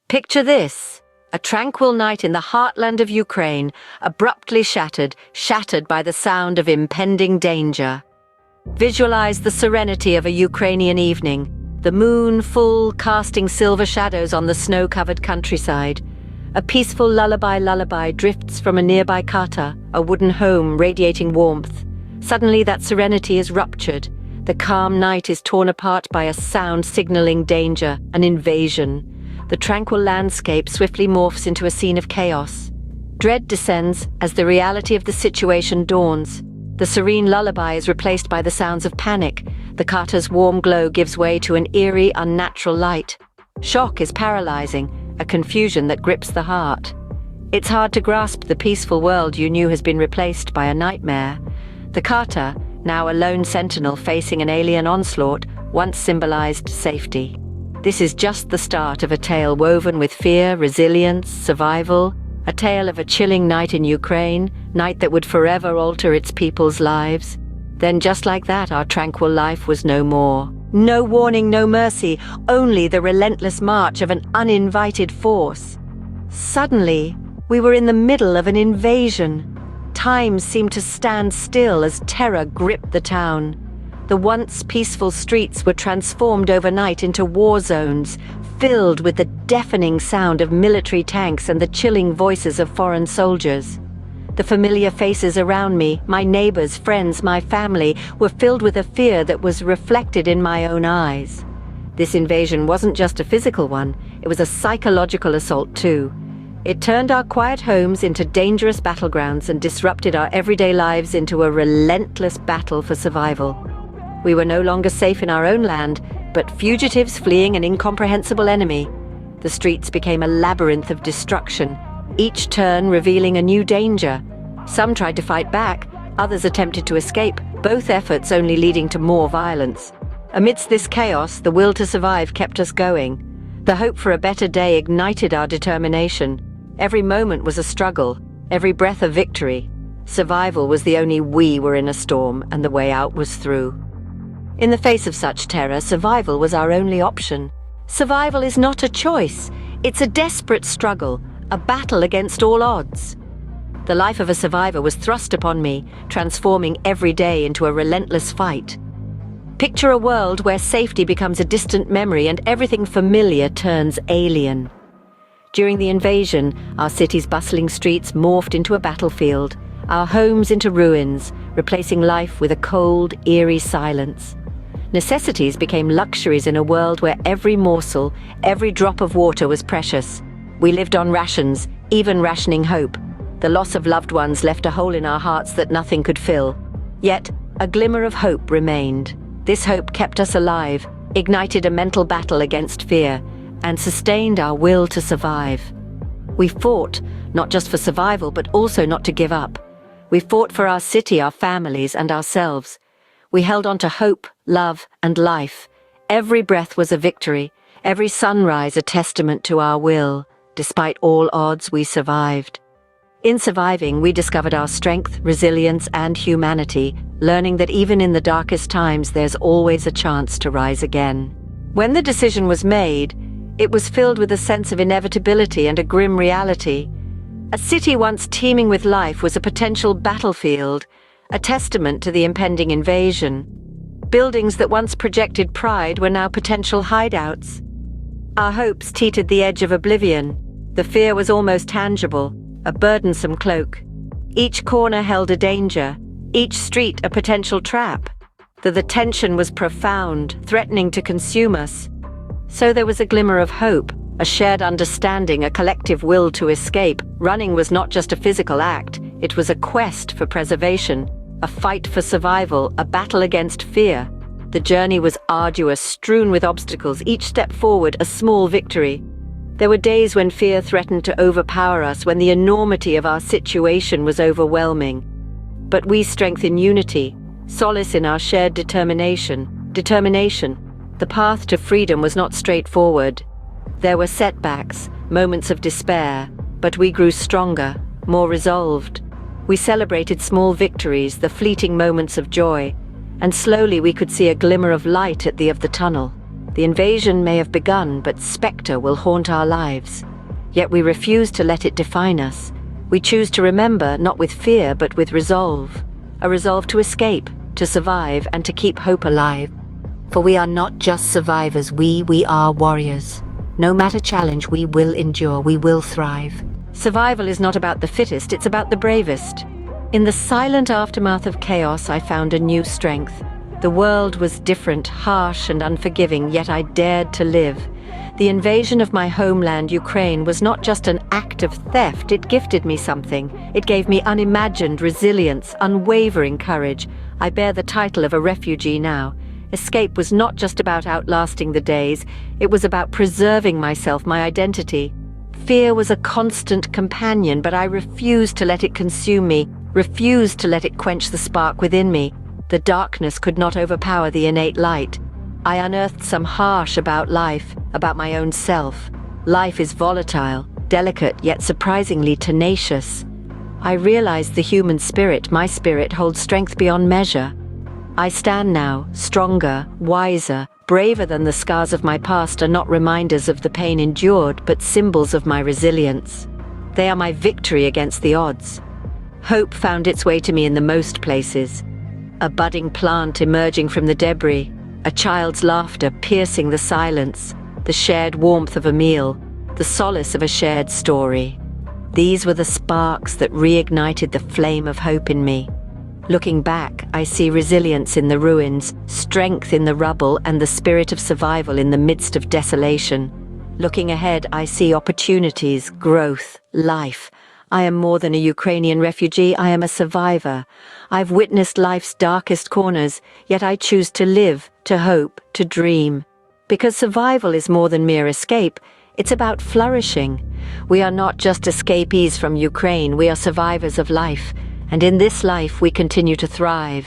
Picture this, a tranquil night in the heartland of Ukraine, abruptly shattered by the sound of impending danger. Visualize the serenity of a Ukrainian evening, the moon full casting silver shadows on the snow-covered countryside. A peaceful lullaby drifts from a nearby chata, a wooden home radiating warmth. Suddenly that serenity is ruptured. The calm night is torn apart by a sound signaling danger, an invasion. The tranquil landscape swiftly morphs into a scene of chaos. Dread descends as the reality of the situation dawns. The serene lullaby is replaced by the sounds of panic. The chata's warm glow gives way to an eerie, unnatural light. Shock is paralyzing, a confusion that grips the heart. It's hard to grasp the peaceful world you knew has been replaced by a nightmare. The chata, now a lone sentinel facing an alien onslaught, once symbolized safety. This is just the start of a tale woven with fear, resilience, survival, a tale of a chilling night in Ukraine, night that would forever alter its people's lives. Then just like that, our tranquil life was no more. No warning, no mercy, only the relentless march of an uninvited force. Suddenly, we were in the middle of an invasion. Time seemed to stand still as terror gripped the town. The once peaceful streets were transformed overnight into war zones, filled with the deafening sound of military tanks and the chilling voices of foreign soldiers. The familiar faces around me, my neighbors, friends, my family, were filled with a fear that was reflected in my own eyes. This invasion wasn't just a physical one, it was a psychological assault too. It turned our quiet homes into dangerous battlegrounds and disrupted our everyday lives into a relentless battle for survival. We were no longer safe in our own land, but fugitives fleeing an incomprehensible enemy. The streets became a labyrinth of destruction, each turn revealing a new danger. Some tried to fight back, others attempted to escape, both efforts only leading to more violence. Amidst this chaos, the will to survive kept us going. The hope for a better day ignited our determination. Every moment was a struggle, every breath a victory. Survival was the only we were in a storm, and the way out was through. In the face of such terror, survival was our only option. Survival is not a choice, it's a desperate struggle, a battle against all odds. The life of a survivor was thrust upon me, transforming every day into a relentless fight. Picture a world where safety becomes a distant memory and everything familiar turns alien. During the invasion, our city's bustling streets morphed into a battlefield, our homes into ruins, replacing life with a cold, eerie silence. Necessities became luxuries in a world where every morsel, every drop of water was precious. We lived on rations, even rationing hope. The loss of loved ones left a hole in our hearts that nothing could fill. Yet, a glimmer of hope remained. This hope kept us alive, ignited a mental battle against fear, and sustained our will to survive. We fought, not just for survival, but also not to give up. We fought for our city, our families, and ourselves. We held on to hope, love, and life. Every breath was a victory, every sunrise a testament to our will. Despite all odds, we survived. In surviving, we discovered our strength, resilience, and humanity, learning that even in the darkest times, there's always a chance to rise again. When the decision was made, it was filled with a sense of inevitability and a grim reality. A city once teeming with life was a potential battlefield, a testament to the impending invasion. Buildings that once projected pride were now potential hideouts. Our hopes teetered the edge of oblivion. The fear was almost tangible, a burdensome cloak. Each corner held a danger, each street a potential trap. The tension was profound, threatening to consume us. So there was a glimmer of hope, a shared understanding, a collective will to escape. Running was not just a physical act, it was a quest for preservation, a fight for survival, a battle against fear. The journey was arduous, strewn with obstacles, each step forward a small victory. There were days when fear threatened to overpower us, when the enormity of our situation was overwhelming. But we strengthened unity, solace in our shared determination. The path to freedom was not straightforward. There were setbacks, moments of despair, but we grew stronger, more resolved. We celebrated small victories, the fleeting moments of joy, and slowly we could see a glimmer of light at the end of the tunnel. The invasion may have begun, but spectre will haunt our lives. Yet we refuse to let it define us. We choose to remember, not with fear, but with resolve. A resolve to escape, to survive, and to keep hope alive. For we are not just survivors, we are warriors. No matter challenge, we will endure, we will thrive. Survival is not about the fittest, it's about the bravest. In the silent aftermath of chaos, I found a new strength. The world was different, harsh and unforgiving, yet I dared to live. The invasion of my homeland, Ukraine, was not just an act of theft, it gifted me something. It gave me unimagined resilience, unwavering courage. I bear the title of a refugee now. Escape was not just about outlasting the days, it was about preserving myself, my identity. Fear was a constant companion, but I refused to let it consume me, refused to let it quench the spark within me. The darkness could not overpower the innate light. I unearthed some harsh about life, about my own self. Life is volatile, delicate, yet surprisingly tenacious. I realized the human spirit, my spirit, holds strength beyond measure. I stand now, stronger, wiser, braver than the scars of my past are not reminders of the pain endured, but symbols of my resilience. They are my victory against the odds. Hope found its way to me in the most places. A budding plant emerging from the debris, a child's laughter piercing the silence, the shared warmth of a meal, the solace of a shared story. These were the sparks that reignited the flame of hope in me. Looking back, I see resilience in the ruins, strength in the rubble, and the spirit of survival in the midst of desolation. Looking ahead, I see opportunities, growth, life. I am more than a Ukrainian refugee, I am a survivor. I've witnessed life's darkest corners, yet I choose to live, to hope, to dream. Because survival is more than mere escape, it's about flourishing. We are not just escapees from Ukraine, we are survivors of life. And in this life we continue to thrive.